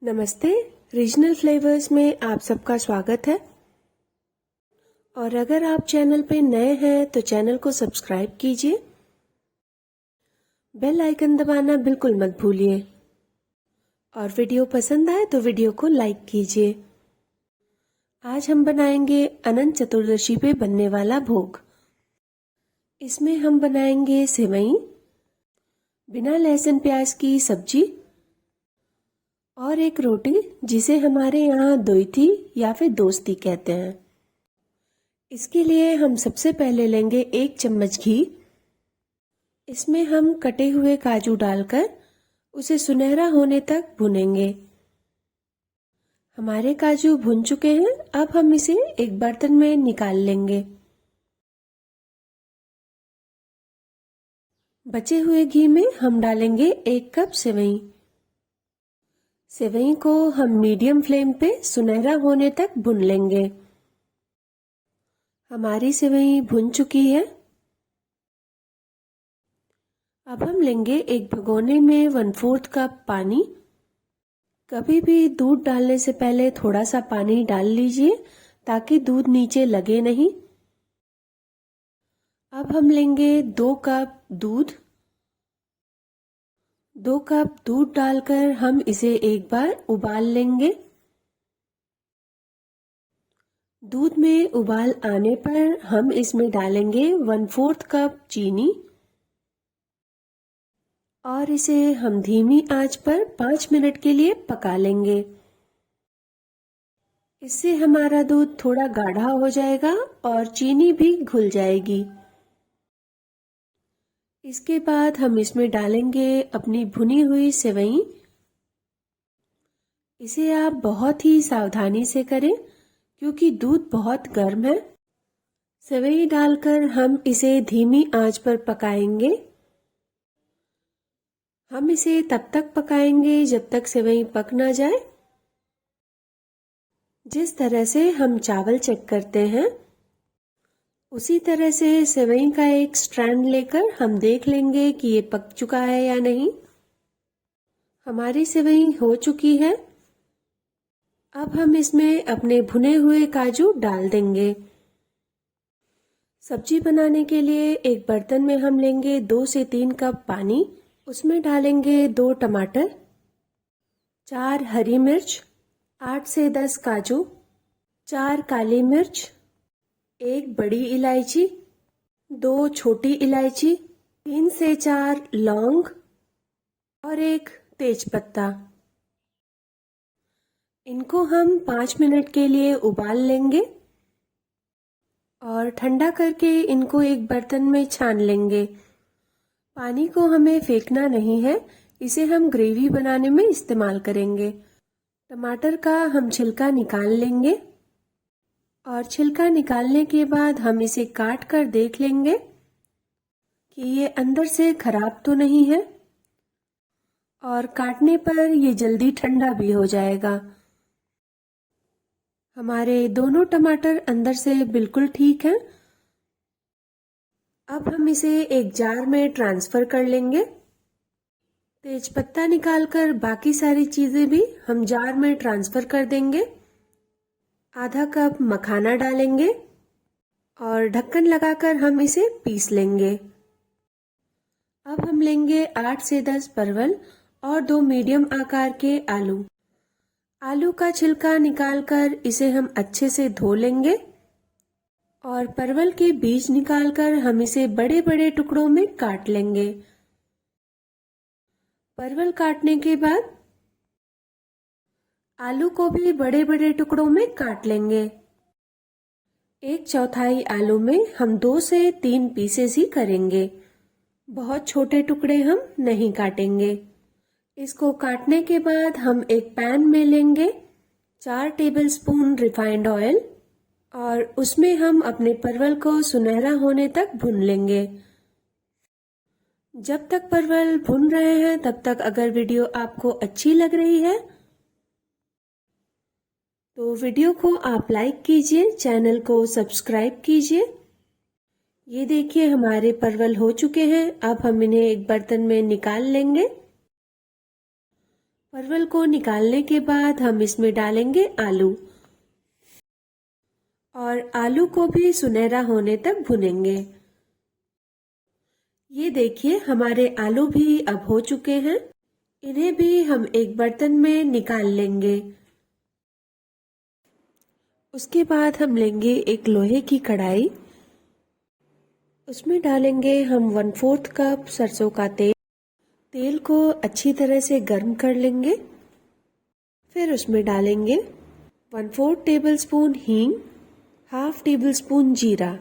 नमस्ते। Regional flavours में आप सबका स्वागत है। और अगर आप चैनल पे नए हैं तो चैनल को सब्सक्राइब कीजिए, बेल आइकन दबाना बिल्कुल मत भूलिए और वीडियो पसंद आए तो वीडियो को लाइक कीजिए। आज हम बनाएंगे अनंत चतुर्दशी पे बनने वाला भोग। इसमें हम बनाएंगे सेवई, बिना लहसुन प्याज की सब्जी और एक रोटी जिसे हमारे यहाँ दोईती या फिर दोस्ती कहते हैं। इसके लिए हम सबसे पहले लेंगे 1 चम्मच घी। इसमें हम कटे हुए काजू डालकर उसे सुनहरा होने तक भुनेंगे। हमारे काजू भुन चुके हैं, अब हम इसे एक बर्तन में निकाल लेंगे। बचे हुए घी में हम डालेंगे 1 कप सेवई। सेवई को हम मीडियम फ्लेम पे सुनहरा होने तक भून लेंगे। हमारी सेवई भुन चुकी है। अब हम लेंगे एक भगोने में 1/4 कप पानी। कभी भी दूध डालने से पहले थोड़ा सा पानी डाल लीजिए ताकि दूध नीचे लगे नहीं। अब हम लेंगे 2 कप दूध। 2 कप दूध डालकर हम इसे एक बार उबाल लेंगे। दूध में उबाल आने पर हम इसमें डालेंगे 1/4 कप चीनी और इसे हम धीमी आंच पर 5 मिनट के लिए पका लेंगे। इससे हमारा दूध थोड़ा गाढ़ा हो जाएगा और चीनी भी घुल जाएगी। इसके बाद हम इसमें डालेंगे अपनी भुनी हुई सेवई। इसे आप बहुत ही सावधानी से करें क्योंकि दूध बहुत गर्म है। सेवई डालकर हम इसे धीमी आंच पर पकाएंगे। हम इसे तब तक पकाएंगे जब तक सेवई पक ना जाए। जिस तरह से हम चावल चेक करते हैं उसी तरह से सेवई का एक स्ट्रैंड लेकर हम देख लेंगे कि ये पक चुका है या नहीं। हमारी सेवई हो चुकी है। अब हम इसमें अपने भुने हुए काजू डाल देंगे। सब्जी बनाने के लिए एक बर्तन में हम लेंगे 2 से 3 कप पानी। उसमें डालेंगे 2 टमाटर, 4 हरी मिर्च, 8 से 10 काजू, 4 काली मिर्च, 1 बड़ी इलायची, 2 छोटी इलायची, 3 से 4 लौंग और 1 तेजपत्ता। इनको हम 5 मिनट के लिए उबाल लेंगे और ठंडा करके इनको एक बर्तन में छान लेंगे। पानी को हमें फेंकना नहीं है, इसे हम ग्रेवी बनाने में इस्तेमाल करेंगे। टमाटर का हम छिलका निकाल लेंगे और छिलका निकालने के बाद हम इसे काट कर देख लेंगे कि ये अंदर से खराब तो नहीं है और काटने पर ये जल्दी ठंडा भी हो जाएगा। हमारे दोनों टमाटर अंदर से बिल्कुल ठीक हैं। अब हम इसे एक जार में ट्रांसफर कर लेंगे। तेजपत्ता निकालकर बाकी सारी चीजें भी हम जार में ट्रांसफर कर देंगे। आधा कप मखाना डालेंगे और ढक्कन लगाकर हम इसे पीस लेंगे। अब हम लेंगे 8 से 10 परवल और 2 मीडियम आकार के आलू। आलू का छिलका निकालकर इसे हम अच्छे से धो लेंगे और परवल के बीज निकालकर हम इसे बड़े बड़े टुकड़ों में काट लेंगे। परवल काटने के बाद आलू को भी बड़े बड़े टुकड़ों में काट लेंगे। 1/4 आलू में हम 2 से 3 पीसेस ही करेंगे, बहुत छोटे टुकड़े हम नहीं काटेंगे। इसको काटने के बाद हम एक पैन में लेंगे 4 टेबलस्पून रिफाइंड ऑयल और उसमें हम अपने परवल को सुनहरा होने तक भून लेंगे। जब तक परवल भून रहे हैं तब तक अगर वीडियो आपको अच्छी लग रही है तो वीडियो को आप लाइक कीजिए, चैनल को सब्सक्राइब कीजिए। ये देखिए हमारे परवल हो चुके हैं। अब हम इन्हें एक बर्तन में निकाल लेंगे। परवल को निकालने के बाद हम इसमें डालेंगे आलू और आलू को भी सुनहरा होने तक भुनेंगे। ये देखिए हमारे आलू भी अब हो चुके हैं। इन्हें भी हम एक बर्तन में निकाल लेंगे। उसके बाद हम लेंगे एक लोहे की कढ़ाई। उसमें डालेंगे हम 1/4 कप सरसों का तेल। तेल को अच्छी तरह से गर्म कर लेंगे। फिर उसमें डालेंगे 1/4 टेबलस्पून हींग, 1/2 टेबलस्पून जीरा।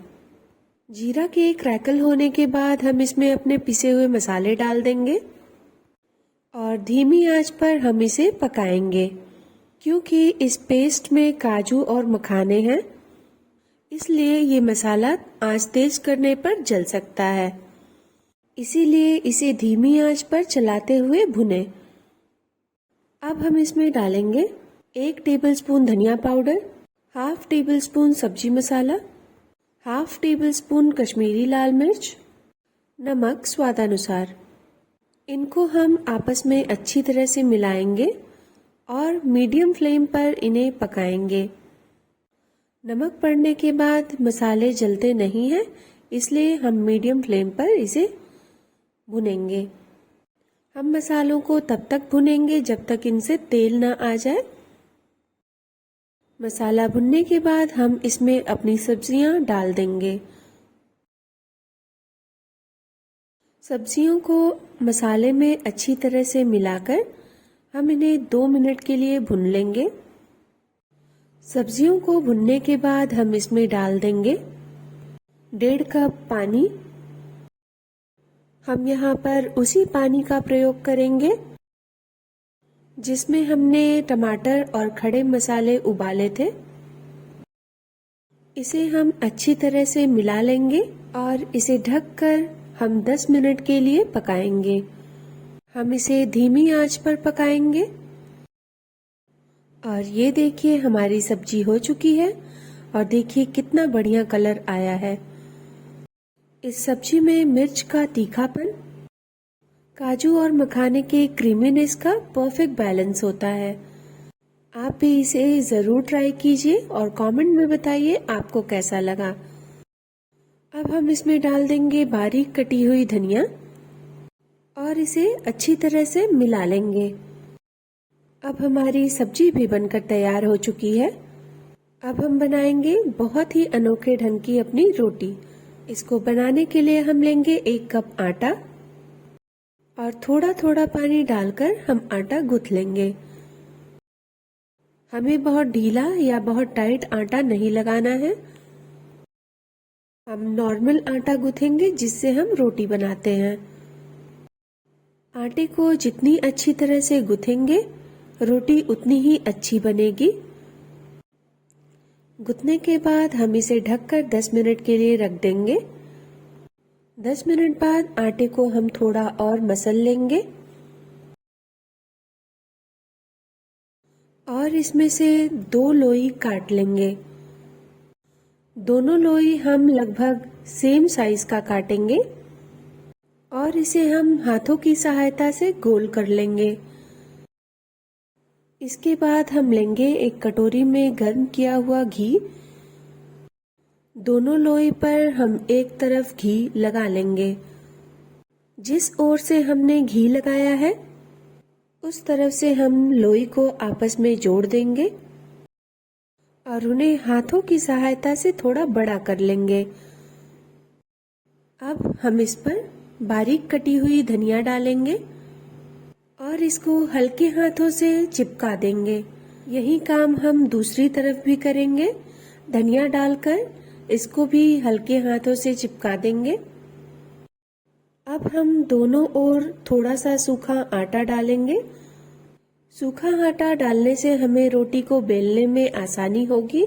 जीरा के क्रैकल होने के बाद हम इसमें अपने पिसे हुए मसाले डाल देंगे और धीमी आंच पर हम इसे पकाएंगे। क्योंकि इस पेस्ट में काजू और मखाने हैं, इसलिए ये मसाला आंच तेज करने पर जल सकता है। इसीलिए इसे धीमी आंच पर चलाते हुए भुनें। अब हम इसमें डालेंगे 1 टेबलस्पून धनिया पाउडर, 1/2 टेबलस्पून सब्जी मसाला, 1/2 टेबलस्पून कश्मीरी लाल मिर्च, नमक स्वादानुसार। इनको हम आपस में अच्छी तरह से मिलाएंगे और मीडियम फ्लेम पर इन्हें पकाएंगे। नमक पड़ने के बाद मसाले जलते नहीं हैं, इसलिए हम मीडियम फ्लेम पर इसे भुनेंगे। हम मसालों को तब तक भुनेंगे जब तक इनसे तेल ना आ जाए। मसाला भुनने के बाद हम इसमें अपनी सब्जियां डाल देंगे। सब्जियों को मसाले में अच्छी तरह से मिलाकर हम इन्हें 2 मिनट के लिए भून लेंगे। सब्जियों को भुनने के बाद हम इसमें डाल देंगे 1.5 कप पानी। हम यहाँ पर उसी पानी का प्रयोग करेंगे जिसमें हमने टमाटर और खड़े मसाले उबाले थे। इसे हम अच्छी तरह से मिला लेंगे और इसे ढककर हम 10 मिनट के लिए पकाएंगे। हम इसे धीमी आंच पर पकाएंगे। और ये देखिए हमारी सब्जी हो चुकी है और देखिए कितना बढ़िया कलर आया है। इस सब्जी में मिर्च का तीखापन, काजू और मखाने के क्रीमीनेस का परफेक्ट बैलेंस होता है। आप भी इसे ज़रूर ट्राई कीजिए और कमेंट में बताइए आपको कैसा लगा। अब हम इसमें डाल देंगे बारीक कटी हुई धनिया और इसे अच्छी तरह से मिला लेंगे। अब हमारी सब्जी भी बनकर तैयार हो चुकी है। अब हम बनाएंगे बहुत ही अनोखे ढंग की अपनी रोटी। इसको बनाने के लिए हम लेंगे 1 कप आटा और थोड़ा थोड़ा पानी डालकर हम आटा गूंथ लेंगे। हमें बहुत ढीला या बहुत टाइट आटा नहीं लगाना है। हम नॉर्मल आटा गूंथेंगे जिससे हम रोटी बनाते हैं। आटे को जितनी अच्छी तरह से गूंथेंगे रोटी उतनी ही अच्छी बनेगी। गूंथने के बाद हम इसे ढककर 10 मिनट के लिए रख देंगे। 10 मिनट बाद आटे को हम थोड़ा और मसल लेंगे और इसमें से 2 लोई काट लेंगे। दोनों लोई हम लगभग सेम साइज का काटेंगे और इसे हम हाथों की सहायता से गोल कर लेंगे। इसके बाद हम लेंगे एक कटोरी में गर्म किया हुआ घी। दोनों लोई पर हम एक तरफ घी लगा लेंगे। जिस ओर से हमने घी लगाया है उस तरफ से हम लोई को आपस में जोड़ देंगे और उन्हें हाथों की सहायता से थोड़ा बड़ा कर लेंगे। अब हम इस पर बारीक कटी हुई धनिया डालेंगे और इसको हल्के हाथों से चिपका देंगे। यही काम हम दूसरी तरफ भी करेंगे। धनिया डालकर इसको भी हल्के हाथों से चिपका देंगे। अब हम दोनों ओर थोड़ा सा सूखा आटा डालेंगे। सूखा आटा डालने से हमें रोटी को बेलने में आसानी होगी।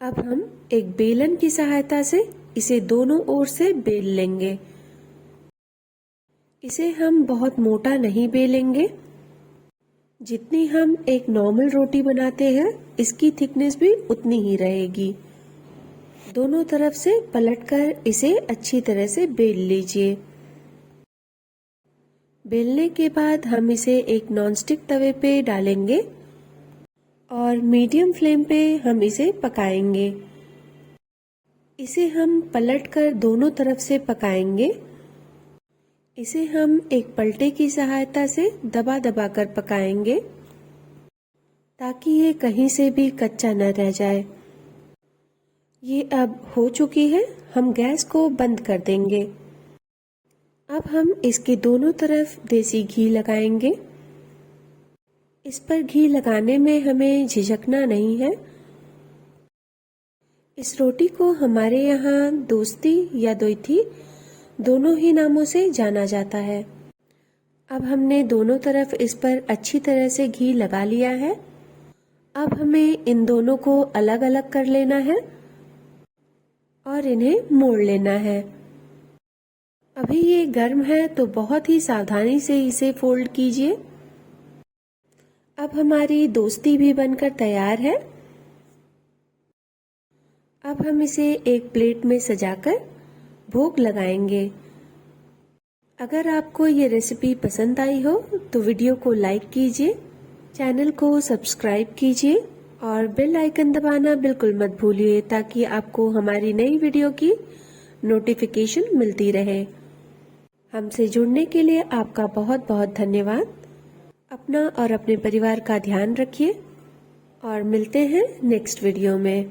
अब हम एक बेलन की सहायता से इसे दोनों ओर से बेल लेंगे। इसे हम बहुत मोटा नहीं बेलेंगे। जितनी हम एक नॉर्मल रोटी बनाते हैं इसकी थिकनेस भी उतनी ही रहेगी। दोनों तरफ से पलटकर इसे अच्छी तरह से बेल लीजिए। बेलने के बाद हम इसे एक नॉनस्टिक तवे पे डालेंगे और मीडियम फ्लेम पे हम इसे पकाएंगे। इसे हम पलटकर दोनों तरफ से पकाएंगे। इसे हम एक पलटे की सहायता से दबा दबा कर पकाएंगे ताकि ये कहीं से भी कच्चा न रह जाए। ये अब हो चुकी है, हम गैस को बंद कर देंगे। अब हम इसके दोनों तरफ देसी घी लगाएंगे। इस पर घी लगाने में हमें झिझकना नहीं है। इस रोटी को हमारे यहाँ दोस्ती या दोइथी दोनों ही नामों से जाना जाता है। अब हमने दोनों तरफ इस पर अच्छी तरह से घी लगा लिया है। अब हमें इन दोनों को अलग अलग कर लेना है और इन्हें मोड़ लेना है। अभी ये गर्म है तो बहुत ही सावधानी से इसे फोल्ड कीजिए। अब हमारी दोस्ती भी बनकर तैयार है। अब हम इसे एक प्लेट में सजाकर भोग लगाएंगे। अगर आपको ये रेसिपी पसंद आई हो तो वीडियो को लाइक कीजिए, चैनल को सब्सक्राइब कीजिए और बेल आइकन दबाना बिल्कुल मत भूलिए ताकि आपको हमारी नई वीडियो की नोटिफिकेशन मिलती रहे। हमसे जुड़ने के लिए आपका बहुत बहुत धन्यवाद। अपना और अपने परिवार का ध्यान रखिए और मिलते हैं नेक्स्ट वीडियो में।